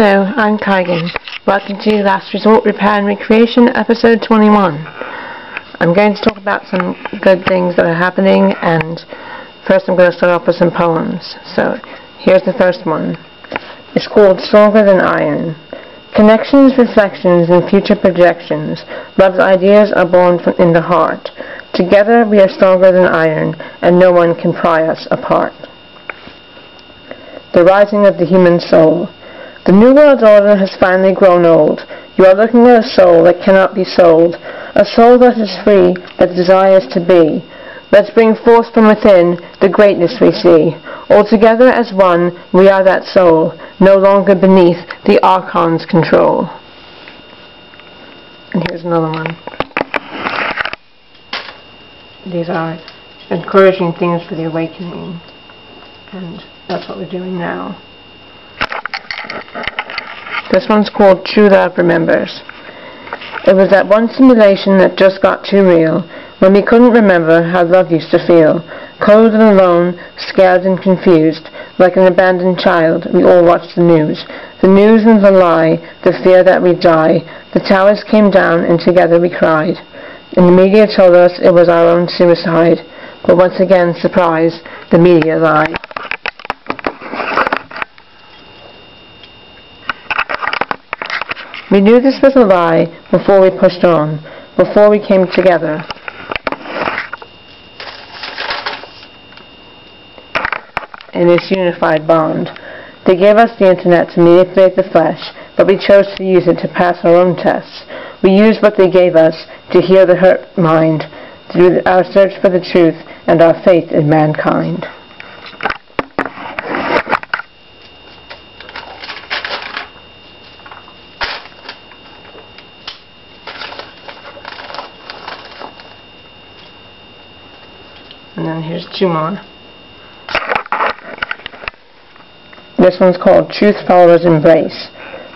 Hello, I'm Kigan. Welcome to Last Resort Repair and Recreation, episode 21. I'm going to talk about some good things that are happening, and first I'm going to start off with some poems. So, here's the first one. It's called Stronger Than Iron. Connections, reflections, and future projections. Love's ideas are born in the heart. Together we are stronger than iron, and no one can pry us apart. The rising of the human soul. The New World Order has finally grown old. You are looking at a soul that cannot be sold, a soul that is free, that desires to be. Let's bring forth from within the greatness we see. All together as one, we are that soul, no longer beneath the Archon's control. And here's another one. These are encouraging things for the awakening, and that's what we're doing now. This one's called True Love Remembers. It was that one simulation that just got too real, when we couldn't remember how love used to feel. Cold and alone, scared and confused, like an abandoned child, we all watched the news. The news and the lie, the fear that we'd die. The towers came down and together we cried. And the media told us it was our own suicide. But once again, surprise, the media lied. We knew this was a lie before we pushed on, before we came together. In this unified bond. They gave us the internet to manipulate the flesh, but we chose to use it to pass our own tests. We used what they gave us to heal the hurt mind, through our search for the truth and our faith in mankind. And then here's two more. This one's called Truth Followers Embrace.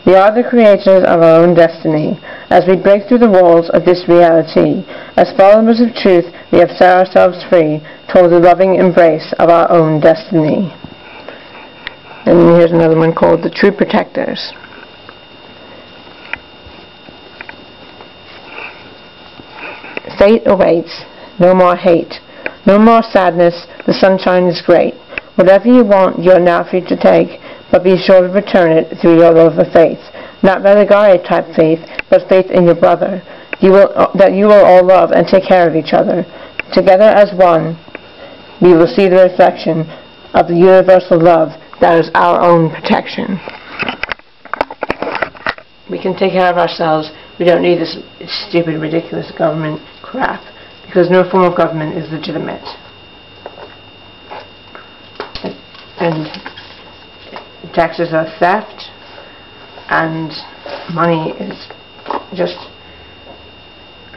We are the creators of our own destiny. As we break through the walls of this reality, as followers of truth, we have set ourselves free toward the loving embrace of our own destiny. And here's another one called The True Protectors. Fate awaits. No more hate. No more sadness, the sunshine is great. Whatever you want, you are now free to take, but be sure to return it through your love of faith. Not religare type faith, but faith in your brother. That you will all love and take care of each other. Together as one, we will see the reflection of the universal love that is our own protection. We can take care of ourselves. We don't need this stupid, ridiculous government crap, because no form of government is legitimate. And taxes are theft, and money is just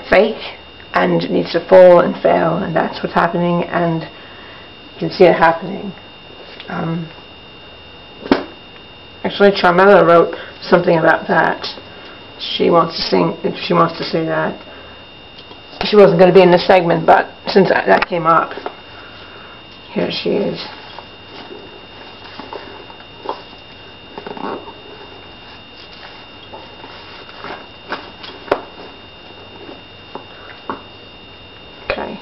fake, and it needs to fall and fail, and that's what's happening, and you can see it happening. Actually, Charmella wrote something about that. She wants to say that. She wasn't going to be in this segment, but since that came up, here she is. Okay,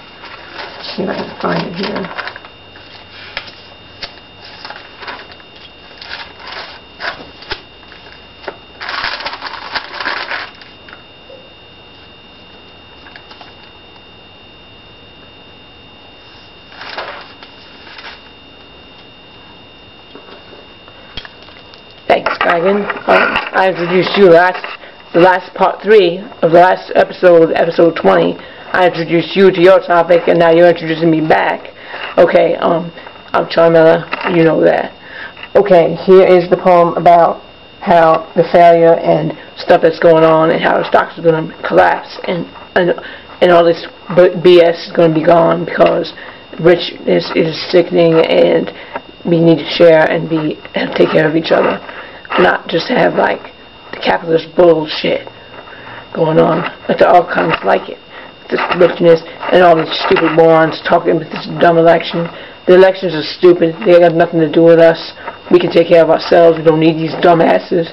let's see if I can find it here. Thanks, Kigan. I introduced you the last part 3 of the last episode 20. I introduced you to your topic, and now you're introducing me back. Okay, I'm Charmella, you know that. Okay, here is the poem about how the failure and stuff that's going on, and how the stocks are going to collapse, and all this BS is going to be gone, because richness is sickening, and we need to share and take care of each other, not just have like the capitalist bullshit going on. But there are all kinds like it. This richness and all these stupid morons talking about this dumb election. The elections are stupid. They have nothing to do with us. we can take care of ourselves. We don't need these dumbasses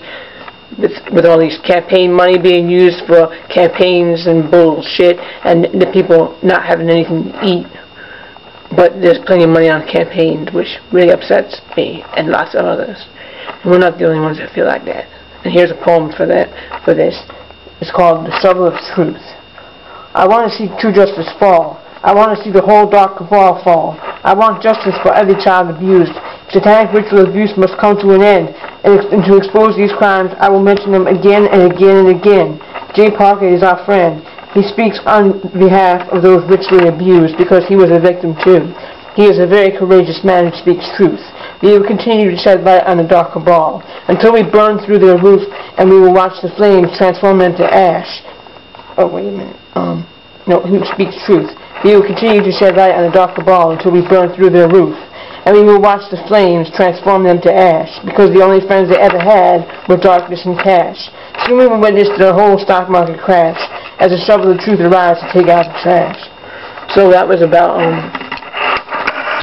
with all these campaign money being used for campaigns and bullshit, and the people not having anything to eat. But there's plenty of money on campaigns, which really upsets me and lots of others. And we're not the only ones that feel like that. And here's a poem for this. It's called The Shovel of Truth. I want to see true justice fall. I want to see the whole dark cabal fall. I want justice for every child abused. Satanic ritual abuse must come to an end. And to expose these crimes, I will mention them again and again and again. Jay Parker is our friend. He speaks on behalf of those ritually abused because he was a victim too. He is a very courageous man who speaks truth. We will continue to shed light on the dark cabal until we burn through their roof, and we will watch the flames transform them to ash. Oh, wait a minute. No, who speaks truth. We will continue to shed light on the dark cabal until we burn through their roof, and we will watch the flames transform them to ash, because the only friends they ever had were darkness and cash. Soon we will witness the whole stock market crash as the shovel of truth arrives to take out the trash. So that was about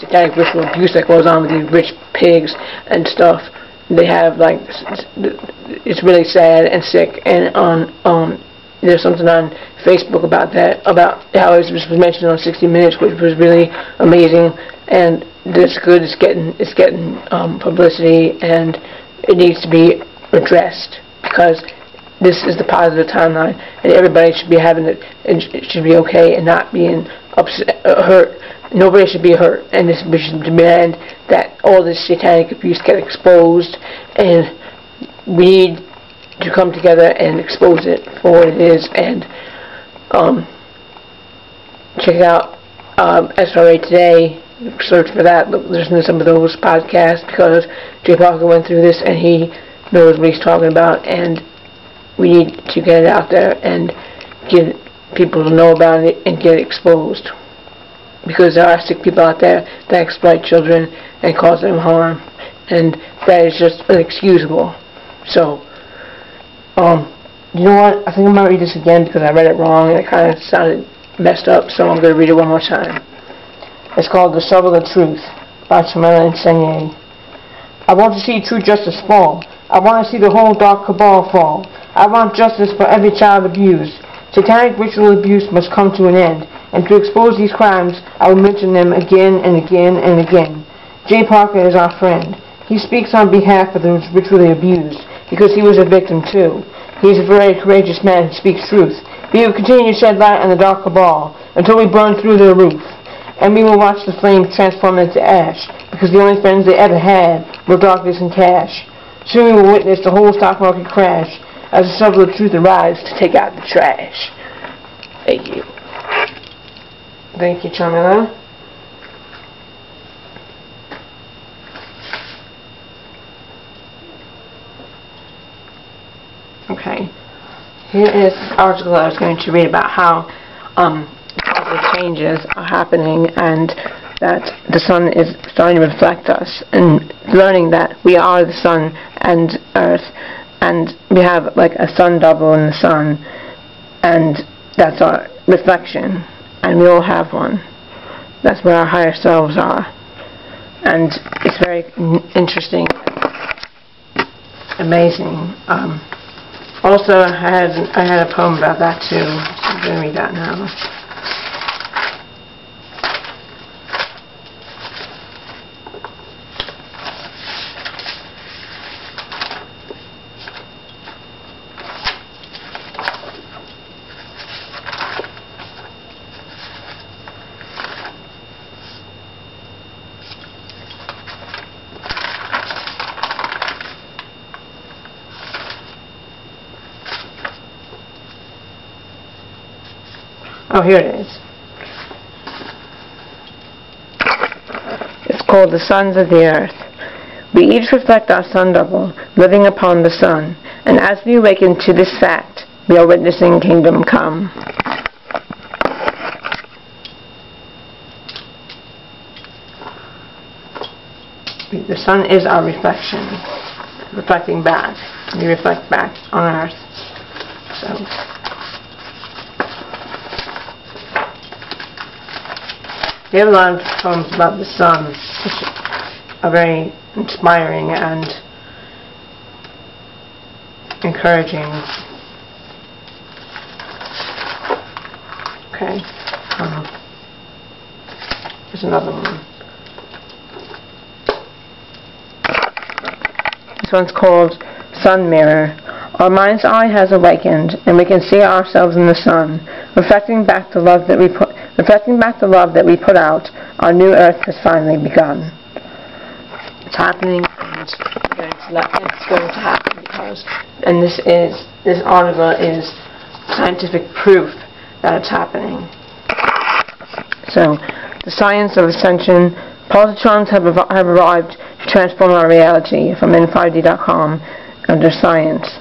satanic ritual abuse that goes on with these rich pigs and stuff. They have, like, it's really sad and sick, and there's something on Facebook about that, about how it was mentioned on 60 Minutes, which was really amazing, and it's good. It's getting publicity, and it needs to be addressed, because this is the positive timeline, and everybody should be having it, and it should be okay and not being upset, hurt. Nobody should be hurt, and we should demand that all this satanic abuse get exposed, and we need to come together and expose it for what it is. And check out SRA Today. Search for that. Listen to some of those podcasts, because Jay Parker went through this and he knows what he's talking about, and we need to get it out there and get people to know about it and get it exposed, because there are sick people out there that exploit children and cause them harm, and that is just inexcusable. So you know what, I think I'm going to read this again because I read it wrong and it kind of sounded messed up, so I'm going to read it one more time. It's called The Shovel of Truth by Chamela Nsenge. I want to see true justice fall. I want to see the whole dark cabal fall. I want justice for every child abused. Satanic ritual abuse must come to an end, and to expose these crimes, I will mention them again and again and again. Jay Parker is our friend. He speaks on behalf of those ritually abused, because he was a victim too. He is a very courageous man who speaks truth. We will continue to shed light on the dark cabal until we burn through their roof, and we will watch the flames transform into ash, because the only friends they ever had were darkness and cash. Soon we will witness the whole stock market crash as the shovel of truth arrives to take out the trash. Thank you. Thank you, Chamela. Okay. Here is the article I was going to read about how positive changes are happening, and that the sun is starting to reflect us, and learning that we are the sun and earth, and we have like a sun double in the sun, and that's our reflection, and we all have one. That's where our higher selves are, and it's very interesting, amazing. Also, I had a poem about that too, so I'm going to read that now. Oh, here it is. It's called The Sons of the Earth. We each reflect our sun double, living upon the sun, and as we awaken to this fact, we are witnessing kingdom come. The sun is our reflection, reflecting back. We reflect back on Earth. So. We have a lot of poems about the sun, which are very inspiring and encouraging. Okay. There's another one. This one's called Sun Mirror. Our mind's eye has awakened, and we can see ourselves in the sun, reflecting back the love that we put out. Our new earth has finally begun. It's happening, and it's going to happen because, and this article is scientific proof that it's happening. So, the science of ascension. Positrons have arrived to transform our reality, from N5D.com under science.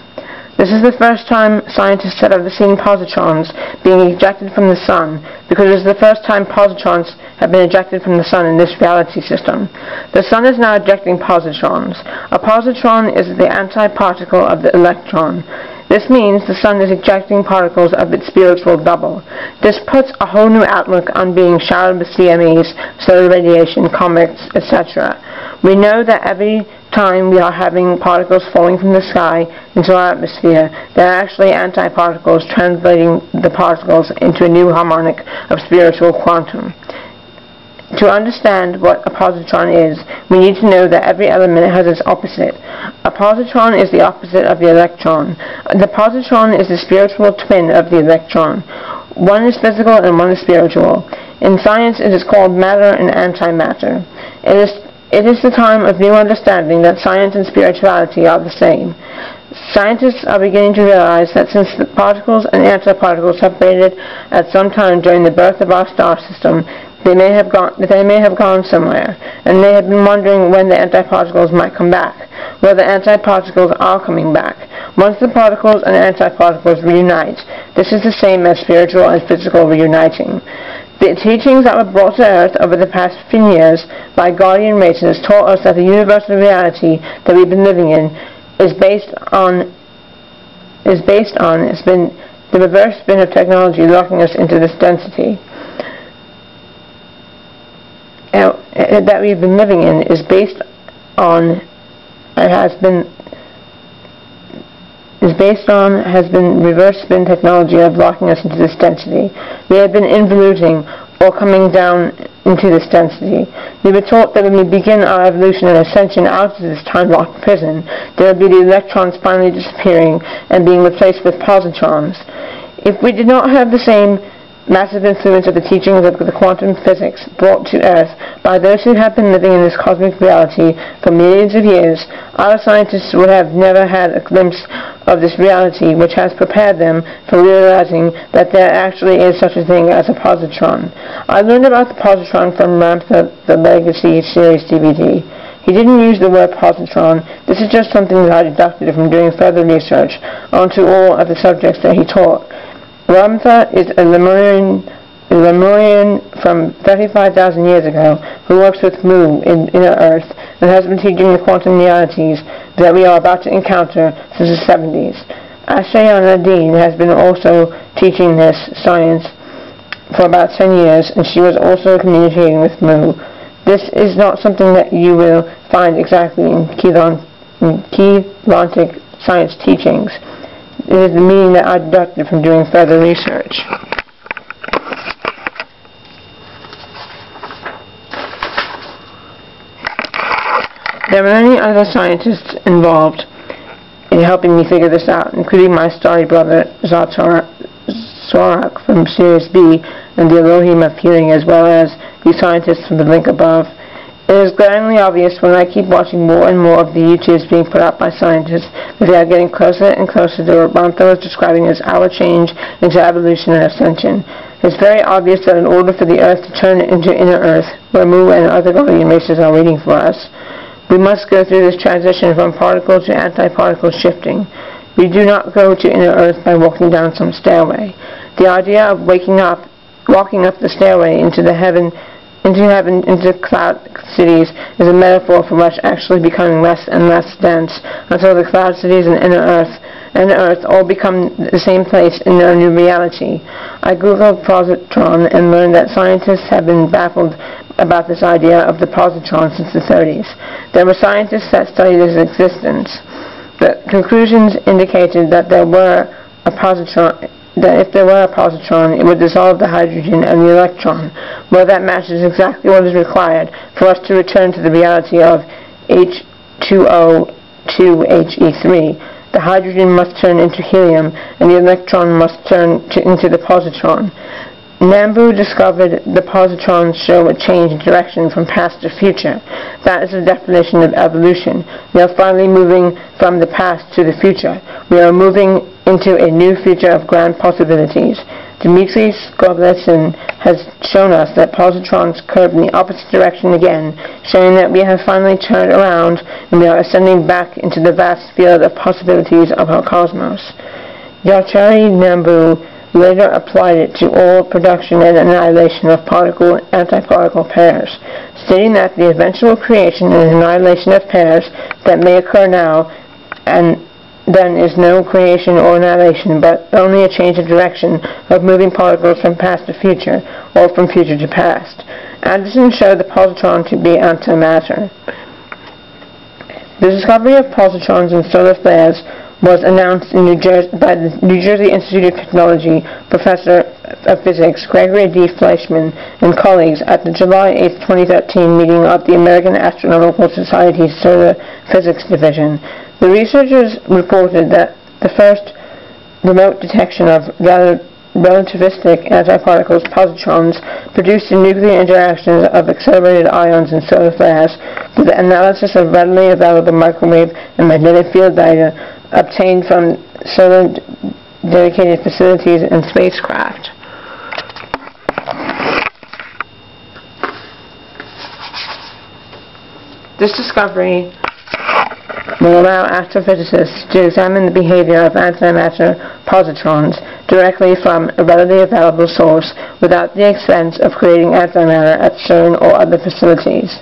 This is the first time scientists have ever seen positrons being ejected from the sun, because it is the first time positrons have been ejected from the sun in this reality system. The sun is now ejecting positrons. A positron is the antiparticle of the electron. This means the sun is ejecting particles of its spiritual double. This puts a whole new outlook on being showered with CMEs, solar radiation, comets, etc. We know that every time we are having particles falling from the sky into our atmosphere, they are actually antiparticles translating the particles into a new harmonic of spiritual quantum. To understand what a positron is, we need to know that every element has its opposite. A positron is the opposite of the electron. The positron is the spiritual twin of the electron. One is physical and one is spiritual. In science, it is called matter and antimatter. It is the time of new understanding that science and spirituality are the same. Scientists are beginning to realize that since the particles and antiparticles separated at some time during the birth of our star system, they may have gone somewhere, and they have been wondering when the antiparticles might come back. Well, the antiparticles are coming back. Once the particles and antiparticles reunite, this is the same as spiritual and physical reuniting. The teachings that were brought to Earth over the past 15 years by guardian races taught us that the universal reality that we've been living in has been the reverse spin of technology locking us into this density. That we've been living in is based on has been reverse spin technology of locking us into this density. We have been involuting or coming down into this density. We were taught that when we begin our evolution and ascension out of this time-locked prison, there will be the electrons finally disappearing and being replaced with positrons. If we did not have the same massive influence of the teachings of the quantum physics brought to Earth by those who have been living in this cosmic reality for millions of years, our scientists would have never had a glimpse of this reality, which has prepared them for realizing that there actually is such a thing as a positron. I learned about the positron from Ramtha, the Legacy series DVD. He didn't use the word positron. This is just something that I deducted from doing further research onto all of the subjects that he taught. Ramtha is a Lemurian from 35,000 years ago who works with Mu in inner Earth and has been teaching the quantum realities that we are about to encounter since the 70s. Ashayana Dean has been also teaching this science for about 10 years, and she was also communicating with Mu. This is not something that you will find exactly in Keylontic science teachings. It is the meaning that I deducted from doing further research. There are many other scientists involved in helping me figure this out, including my starry brother Zorak from Series B and the Elohim of Healing, as well as the scientists from the link above. It is glaringly obvious when I keep watching more and more of the YouTubes being put out by scientists that they are getting closer and closer to what Ramtha was describing as our change into evolution and ascension. It's very obvious that in order for the Earth to turn into inner Earth, where Mu and other guardian races are waiting for us, we must go through this transition from particle to antiparticle shifting. We do not go to inner Earth by walking down some stairway. The idea of walking up the stairway into cloud cities is a metaphor for us actually becoming less and less dense until the cloud cities and inner Earth all become the same place in their new reality. I googled positron and learned that scientists have been baffled about this idea of the positron since the 30s. There were scientists that studied its existence. The conclusions indicated that if there were a positron, it would dissolve the hydrogen and the electron. Well, that matches exactly what is required for us to return to the reality of H2O2He3. The hydrogen must turn into helium, and the electron must turn into the positron. Nambu discovered the positrons show a change in direction from past to future. That is the definition of evolution. We are finally moving from the past to the future. We are moving into a new future of grand possibilities. Dmitry Skobletsin has shown us that positrons curve in the opposite direction again, showing that we have finally turned around and we are ascending back into the vast field of possibilities of our cosmos. Yachari Nambu later applied it to all production and annihilation of particle-antiparticle pairs, stating that the eventual creation and annihilation of pairs that may occur now and then is no creation or annihilation, but only a change of direction of moving particles from past to future, or from future to past. Anderson showed the positron to be antimatter. The discovery of positrons in solar flares was announced in by the New Jersey Institute of Technology professor of physics Gregory D. Fleischman and colleagues at the July 8, 2013 meeting of the American Astronomical Society's Solar Physics Division. The researchers reported that the first remote detection of relativistic antiparticles, positrons, produced in nuclear interactions of accelerated ions in solar flares through the analysis of readily available microwave and magnetic field data obtained from solar dedicated facilities and spacecraft. This discovery will allow astrophysicists to examine the behavior of antimatter positrons directly from a readily available source without the expense of creating antimatter at CERN or other facilities.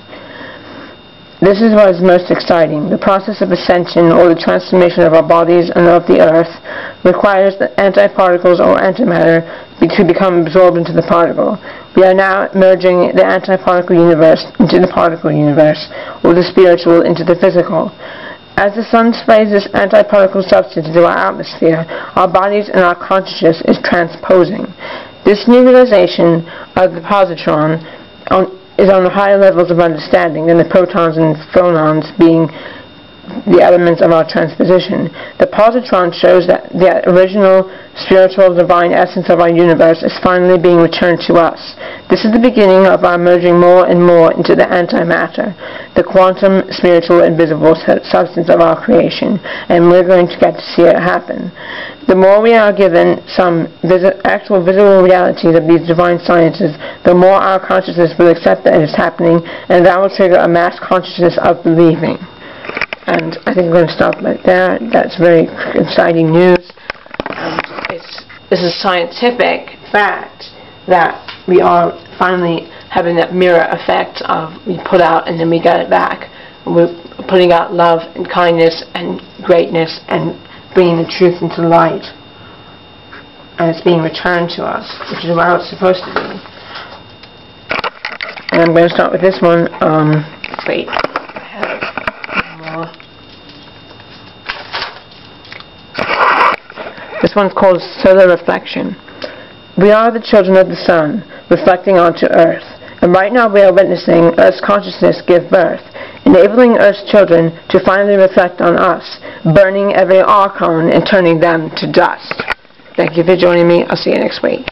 This is what is most exciting. The process of ascension, or the transformation of our bodies and of the Earth, requires the antiparticles or antimatter to become absorbed into the particle. We are now merging the antiparticle universe into the particle universe, or the spiritual into the physical. As the sun sprays this antiparticle substance into our atmosphere, our bodies and our consciousness is transposing. This new realization of the positron is on the higher levels of understanding than the protons and phonons being the elements of our transposition. The positron shows that the original spiritual divine essence of our universe is finally being returned to us. This is the beginning of our merging more and more into the antimatter, the quantum, spiritual, and visible substance of our creation, and we're going to get to see it happen. The more we are given some actual visible realities of these divine sciences, the more our consciousness will accept that it is happening, and that will trigger a mass consciousness of believing. And I think I'm going to stop right there. That's very exciting news. This is scientific fact that we are finally having that mirror effect of we put out and then we get it back. We're putting out love and kindness and greatness and bringing the truth into light. And it's being returned to us, which is how it's supposed to be. And I'm going to start with this one. Wait. This one's called Solar Reflection. We are the children of the sun, reflecting onto Earth. And right now we are witnessing Earth's consciousness give birth, enabling Earth's children to finally reflect on us, burning every archon and turning them to dust. Thank you for joining me. I'll see you next week.